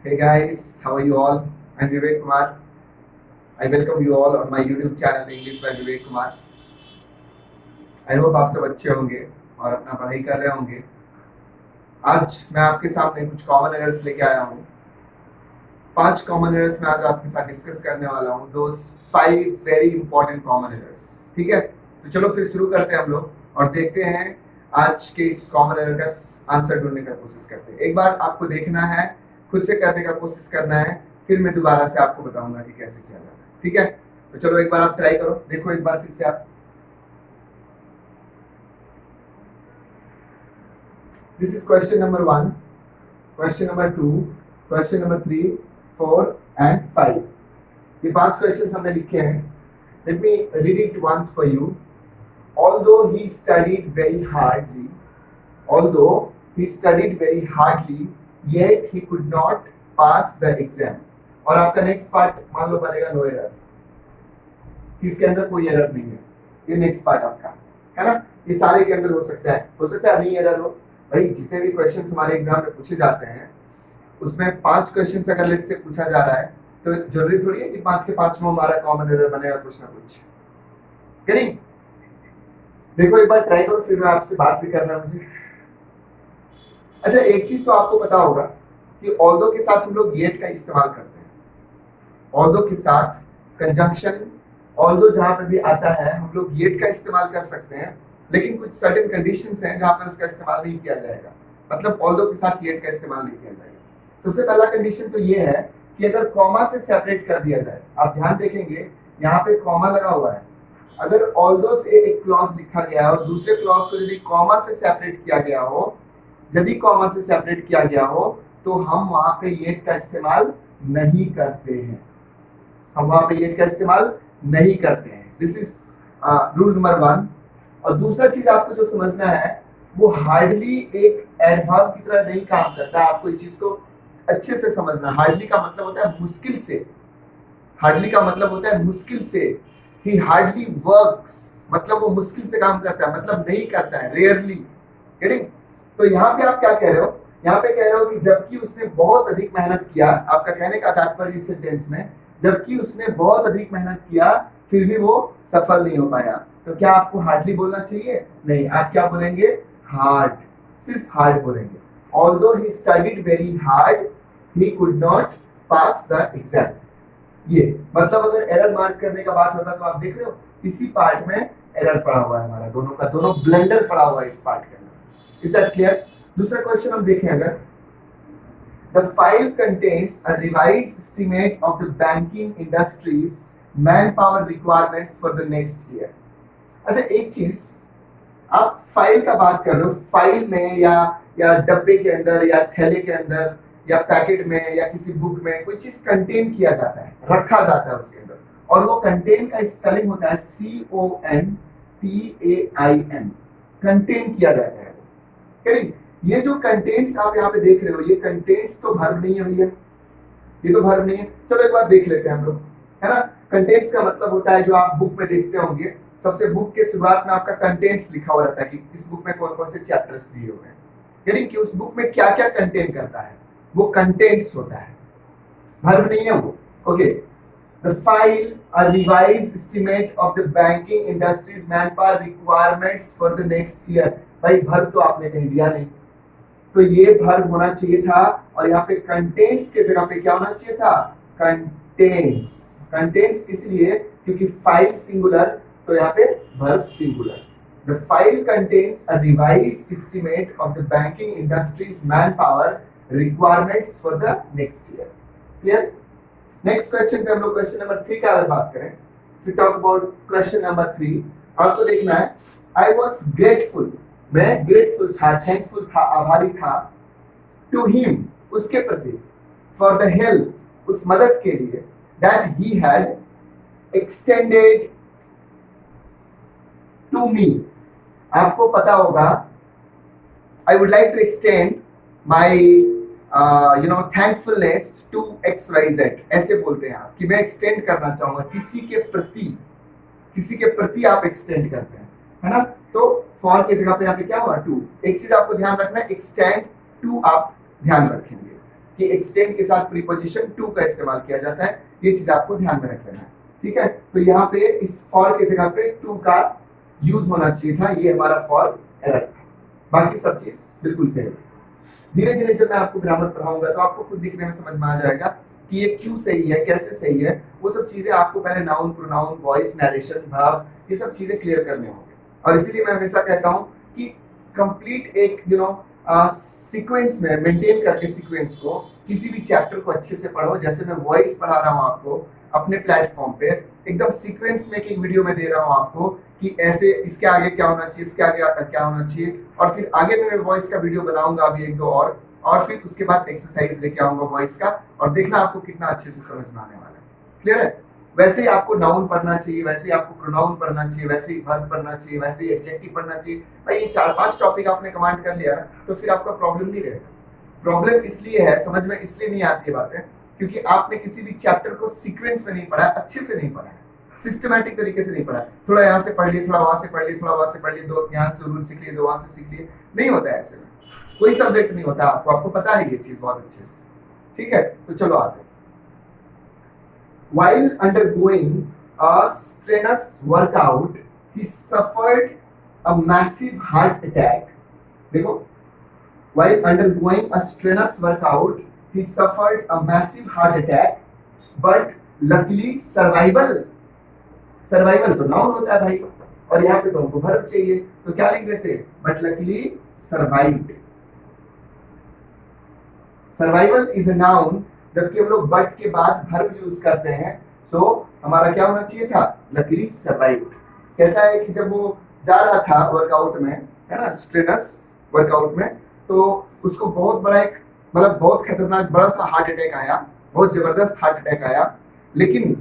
Hey guys, how are you all? I'm Vivek Kumar. I welcome you all on my YouTube channel English by Vivek Kumar. I hope आप सब अच्छे होंगे और अपना पढ़ाई कर रहे होंगे। आज मैं आपके सामने कुछ कॉमन एरर्स लेके आया हूँ। 5 कॉमन एरर्स मैं आज आपके साथ डिस्कस करने वाला हूँ। दोस 5 वेरी इंपॉर्टेंट कॉमन एरर्स। ठीक है, तो चलो फिर शुरू करते हैं हम लोग और देखते हैं आज के इस कॉमन एरर का आंसर ढूंढने का कोशिश करते हैं। एक बार आपको देखना है, खुद से करने का कोशिश करना है, फिर मैं दोबारा से आपको बताऊंगा कि कैसे किया जाता है। ठीक है, तो चलो एक बार आप ट्राई करो, देखो एक बार फिर से आप। This is question number 1, question number 2, question number 3, 4 and 5। ये 5 क्वेश्चंस हमने लिखे हैं। Let me read it once for you. Although he studied very hardly, yet he could not pass the exam. और आपका नेक्स्ट पार्ट मान लो बनेगा no error, इसके अंदर कोई एरर नहीं है। ये नेक्स्ट पार्ट आपका है ना, ये सारे के अंदर हो सकता है नहीं एरर हो। भाई जितने भी क्वेश्चंस हमारे एग्जाम में पूछे जाते हैं उसमें 5 क्वेश्चंस अगर लेट से पूछा जा रहा है तो जरूरी थोड़ी है कि 5 के 5 में हमारा कॉमन एरर बनेगा कुछ ना कुछ। गेटिंग? देखो एक बार ट्राई करो, फिर मैं आपसे बात भी करना मुझे। अच्छा, एक चीज तो आपको पता होगा कि ऑल्दो के साथ हम लोग येट का इस्तेमाल करते हैं। ऑल्दो के साथ कंजंक्शन ऑल्दो जहां पे भी आता है हम लोग येट का इस्तेमाल कर सकते हैं, लेकिन कुछ सर्टेन कंडीशंस हैं जहां पर उसका इस्तेमाल नहीं किया जाएगा। मतलब ऑल्दो के साथ येट का इस्तेमाल नहीं किया जाएगा। सबसे पहला कंडीशन तो ये है कि अगर कॉमा से सेपरेट कर दिया जाए। आप ध्यान देखेंगे यहाँ पे कॉमा लगा हुआ है। अगर ऑल्दो से एक क्लॉज लिखा गया है और दूसरे क्लॉज को यदि कॉमा से सेपरेट किया गया हो, तो हम वहां पे येट का इस्तेमाल नहीं करते हैं। This is rule number 1। और दूसरा चीज आपको जो समझना है वो हार्डली एक एडवर्ब की तरह नहीं काम करता है। आपको इस चीज को अच्छे से समझना। हार्डली का मतलब होता है मुश्किल से। He hardly works, मतलब वो मुश्किल से काम करता है, मतलब नहीं करता है, रेयरली। गेटिंग? तो यहाँ पे आप क्या कह रहे हो? यहाँ पे कह रहे हो कि जबकि उसने बहुत अधिक मेहनत किया। आपका कहने का तात्पर्य इस सेंटेंस में, जबकि उसने बहुत अधिक मेहनत किया फिर भी वो सफल नहीं हो पाया। तो क्या आपको हार्डली बोलना चाहिए? नहीं, आप क्या बोलेंगे? हार्ड, सिर्फ हार्ड बोलेंगे। Although he studied very hard, he could not pass the exam. ये मतलब अगर एरर मार्क करने का बात होता तो आप देख रहे हो इसी पार्ट में एरर पड़ा हुआ है हमारा, दोनों ब्लेंडर पड़ा हुआ है इस पार्ट के अंदर। Is that clear? दूसरा क्वेश्चन हम देखें, अगर the file contains a revised estimate of the banking industries man power requirements for the next year. अच्छा, एक चीज, आप फाइल का बात कर रहे हो, फाइल में या डब्बे के अंदर या थैले के अंदर या पैकेट में या किसी बुक में कोई चीज कंटेन किया जाता है, रखा जाता है उसके अंदर, और वो कंटेन का स्पेलिंग होता है CONTAIN। कंटेन किया जाता है। करेक्ट? ये जो कंटेंट्स आप यहाँ पे देख रहे हो, ये कंटेंट्स तो वर्ब नहीं है भैया, ये तो वर्ब नहीं है। चलो एक बार देख लेते हैं हम लोग, है ना। कंटेंट्स का मतलब होता है जो आप बुक में देखते होंगे, सबसे बुक के शुरुआत में आपका कंटेंट्स लिखा हुआ रहता है कि इस बुक में कौन कौन से चैप्टर्स दिए हुए हैं, यानी कि उस बुक में क्या क्या कंटेन करता है, वो कंटेंट्स होता है, वर्ब नहीं है वो। Okay, the file a revised estimate of the banking industries manpower requirements for the next year. भाई वर्ब तो आपने कहीं दिया नहीं, तो ये वर्ब होना चाहिए था, और यहाँ पे कंटेंट्स के जगह पे क्या होना चाहिए था? कंटेंट्स इसलिए क्योंकि फाइल सिंगुलर, तो यहाँ पे verb singular. The file contains a revised estimate of the banking industry's manpower requirements for the next year. Clear? Next question पे हम लोग क्वेश्चन नंबर 3 का अगर बात करें, we talk about question number 3। आपको देखना है, I was grateful, मैं grateful था, thankful था, आभारी था, to him, उसके प्रति, for the help, उस मदद के लिए, that he had extended to me। आपको पता होगा, I would like to extend my thankfulness to XYZ, ऐसे बोलते हैं आप कि मैं एक्सटेंड करना चाहूंगा किसी के प्रति आप एक्सटेंड करते हैं, है ना। तो फॉर के जगह पे यहाँ पे क्या हुआ? टू। एक चीज आपको ध्यान रखना है, एक्सटेंड टू आप ध्यान रखेंगे। कि एक्सटेंड के साथ प्रीपोजिशन टू का इस्तेमाल किया जाता है, ये चीज आपको ध्यान में रख लेना है, ठीक है। तो यहाँ पे इस फॉर के जगह पे टू का यूज होना चाहिए था, ये हमारा फॉर एरर था, बाकी सब चीज बिल्कुल सही है। धीरे धीरे जब मैं आपको ग्रामर पढ़ाऊंगा तो आपको खुद दिखने में समझ में आ जाएगा कि ये क्यों सही है, कैसे सही है, वो सब चीजें आपको पहले noun, pronoun, voice, narration, verb, ये सब चीजें क्लियर करने होंगे। और इसीलिए मैं हमेशा कहता हूँ कि कंप्लीट एक सीक्वेंस में मेंटेन करके सीक्वेंस को, किसी भी चैप्टर को अच्छे से पढ़ो। जैसे मैं वॉइस पढ़ा रहा हूँ आपको अपने प्लेटफॉर्म पे, एकदम सीक्वेंस में एक वीडियो में दे रहा हूँ आपको कि ऐसे इसके आगे क्या होना चाहिए, इसके आगे क्या होना चाहिए, और फिर आगे में मैं वॉइस का वीडियो बनाऊंगा अभी एक दो और फिर उसके बाद एक्सरसाइज लेके आऊंगा वॉइस का, और देखना आपको कितना अच्छे से समझ में आने वाला है। क्लियर है? वैसे ही आपको नाउन पढ़ना चाहिए, वैसे ही आपको प्रोनाउन पढ़ना चाहिए, वैसे ही वर्ब पढ़ना चाहिए, वैसे ही एडजेक्टिव पढ़ना चाहिए। भाई ये 4-5 टॉपिक आपने कमांड कर लिया तो फिर आपका प्रॉब्लम नहीं रहेगा। प्रॉब्लम इसलिए है, समझ में इसलिए नहीं आती है बातें, क्योंकि आपने किसी भी चैप्टर को सीक्वेंस में नहीं पढ़ा, अच्छे से नहीं पढ़ा है, सिस्टमैटिक तरीके से नहीं पढ़ा। थोड़ा यहाँ से पढ़ लिए, थोड़ा वहां से पढ़ लिए, थोड़ा वहां से पढ़ लिए, दो यहाँ से रूल सीख लिए, दो वहां से सीख लिए, नहीं होता है ऐसे में। कोई सब्जेक्ट नहीं होता, आपको पता है ये चीज बहुत अच्छे से, ठीक है। तो चलो आगे। While undergoing a strenuous workout, he suffered a massive heart attack. देखो, while undergoing a strenuous workout, he suffered a massive heart attack, but luckily survival तो नाउन होता है भाई, और यहाँ पे तो हमको वर्ब चाहिए, तो क्या लिख देते? but luckily survived. Survival is a noun, जबकि हम लोग बट के बाद वर्ब यूज करते हैं, सो हमारा क्या होना चाहिए था? Luckily survived. कहता है कि जब वो जा रहा था वर्कआउट में, है ना, स्ट्रेनस वर्कआउट में, तो उसको बहुत बड़ा एक मतलब बहुत खतरनाक बड़ा सा हार्ट अटैक आया, बहुत जबरदस्त हार्ट अटैक आया, लेकिन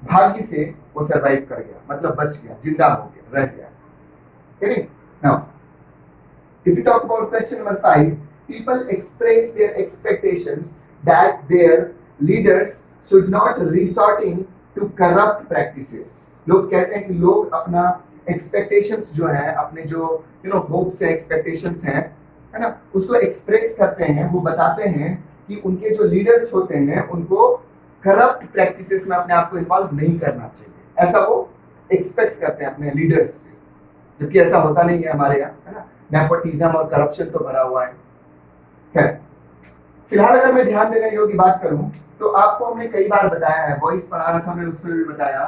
भाग्य से वो सर्वाइव कर गया, मतलब बच गया, जिंदा हो गया, रह गया। Now if you talk about question number 5, people express their expectations that their leaders should not resorting to corrupt practices. लोग कहते हैं कि लोग अपना expectations जो है, अपने जो hopes है, expectations हैं, है ना, उसको express करते हैं, वो बताते हैं कि उनके जो leaders होते हैं उनको corrupt practices में अपने आप को involve नहीं करना चाहिए, ऐसा वो expect करते हैं अपने leaders से, जबकि ऐसा होता नहीं है हमारे यहाँ, है ना। नेपोटिज्म और करप्शन तो भरा हुआ है। फिलहाल अगर मैं ध्यान देने योग्य बात करूं तो आपको हमने कई बार बताया है, वॉइस पढ़ा रहा था मैं, उसमें भी बताया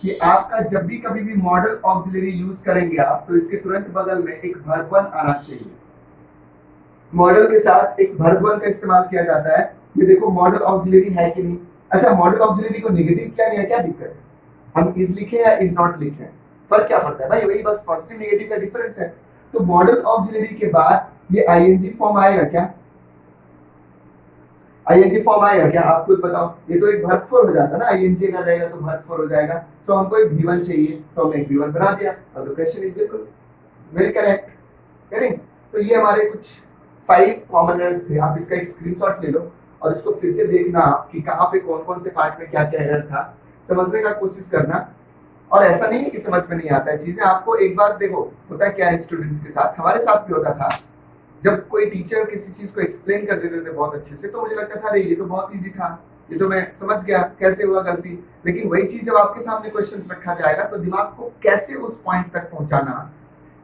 कि आपका जब भी कभी भी मॉडल ऑक्सिलरी यूज करेंगे आप, तो इसके तुरंत बगल में एक वर्ब वन आना चाहिए। मॉडल के साथ एक वर्ब वन का इस्तेमाल किया जाता है। ये देखो मॉडल ऑक्सिलरी है कि नहीं। अच्छा, मॉडल ऑक्सिलरी को नेगेटिव क्या नहीं है, क्या दिक्कत है? हम इज लिखे या इज नॉट लिखे, फर्क क्या पड़ता है भाई? वही बस पॉजिटिव नेगेटिव का डिफरेंस है। तो मॉडल ऑक्सिलरी के बाद ये आईएनजी फॉर्म आएगा क्या? आईएनजी फॉर्म आएगा क्या? आप खुद बताओ। ये तो एक वर्ब फोर हो जाता है ना, आईएनजी अगर रहेगा तो वर्ब फोर हो जाएगा। तो हमको एक V1 चाहिए, तो हमने एक V1 बना दिया, और द क्वेश्चन इज बिल्कुल वेरी करेक्ट। करेक्ट। तो ये हमारे कुछ 5 कॉमन एरर्स थे। आप इसका एक स्क्रीनशॉट ले लो और इसको फिर से देखना कि कहाँ पे कौन कौन से पार्ट में क्या क्या एरर था, समझने का कोशिश करना। और ऐसा नहीं है कि समझ में नहीं आता है चीजें, आपको एक बार देखो, होता क्या है स्टूडेंट्स के साथ, हमारे साथ भी होता था, जब कोई टीचर किसी चीज को एक्सप्लेन कर देते थे बहुत अच्छे से, तो मुझे लगता था अरे ये तो बहुत इजी था, ये तो मैं समझ गया, कैसे हुआ गलती। लेकिन वही चीज जब आपके सामने क्वेश्चंस रखा जाएगा तो दिमाग को कैसे उस पॉइंट तक पहुंचाना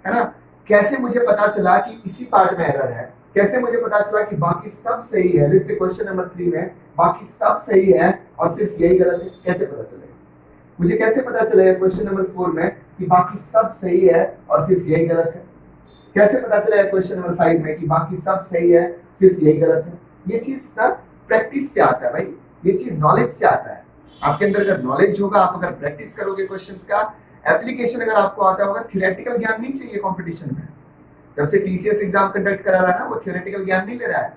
है ना, कैसे मुझे पता चला कि इसी पार्ट में एरर है, कैसे मुझे पता चला कि बाकी सब सही है, लेट्स से क्वेश्चन नंबर 3 में बाकी सब सही है और सिर्फ यही गलत है, कैसे पता चलेगा? मुझे कैसे पता चलेगा क्वेश्चन नंबर 4 में कि बाकी सब सही है और सिर्फ यही गलत है? कैसे पता चलेगा क्वेश्चन नंबर 5 में कि बाकी सब सही है, सिर्फ यही गलत है? ये चीज ना प्रैक्टिस से आता है भाई, ये चीज नॉलेज से आता है। आपके अंदर अगर नॉलेज होगा, आप अगर प्रैक्टिस करोगे क्वेश्चंस का, एप्लीकेशन अगर आपको आता होगा, थियोरेटिकल ज्ञान नहीं चाहिए कंपटीशन में। जब से टीसीएस एग्जाम कंडक्ट करा रहा है ना, वो थियोरेटिकल ज्ञान नहीं ले रहा है,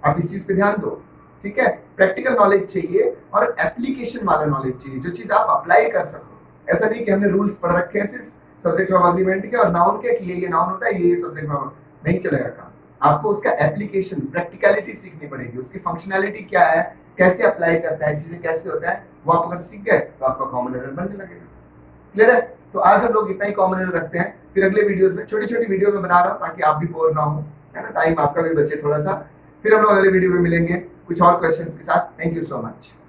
आप इस चीज पे ध्यान दो, ठीक है। प्रैक्टिकल नॉलेज चाहिए और एप्लीकेशन वाला नॉलेज चाहिए, जो चीज आप अप्लाई कर सको। ऐसा नहीं कि हमने रूल्स पढ़ रखे हैं सिर्फ सब्जेक्ट वर्ब एग्रीमेंट के और नाउन के, कि ये नाउन होता है, ये सब्जेक्ट वर्ब, नहीं चलेगा काम। आपको उसका एप्लीकेशन, प्रैक्टिकलिटी सीखनी पड़ेगी, उसकी फंक्शनैलिटी क्या है, कैसे अप्लाई करता है, चीजें कैसे होता है, वो आप अगर सीख गए तो आपका कॉमन एरर बनने लगेगा। क्लियर है? तो आज हम लोग इतना ही कॉमन एरर रखते हैं, फिर अगले वीडियोस में छोटी छोटी वीडियो में बना रहा हूँ ताकि आप भी बोर ना हो, है ना, टाइम आपका भी बचे थोड़ा सा। फिर हम लोग अगले वीडियो में मिलेंगे कुछ और क्वेश्चंस के साथ। Thank you so much.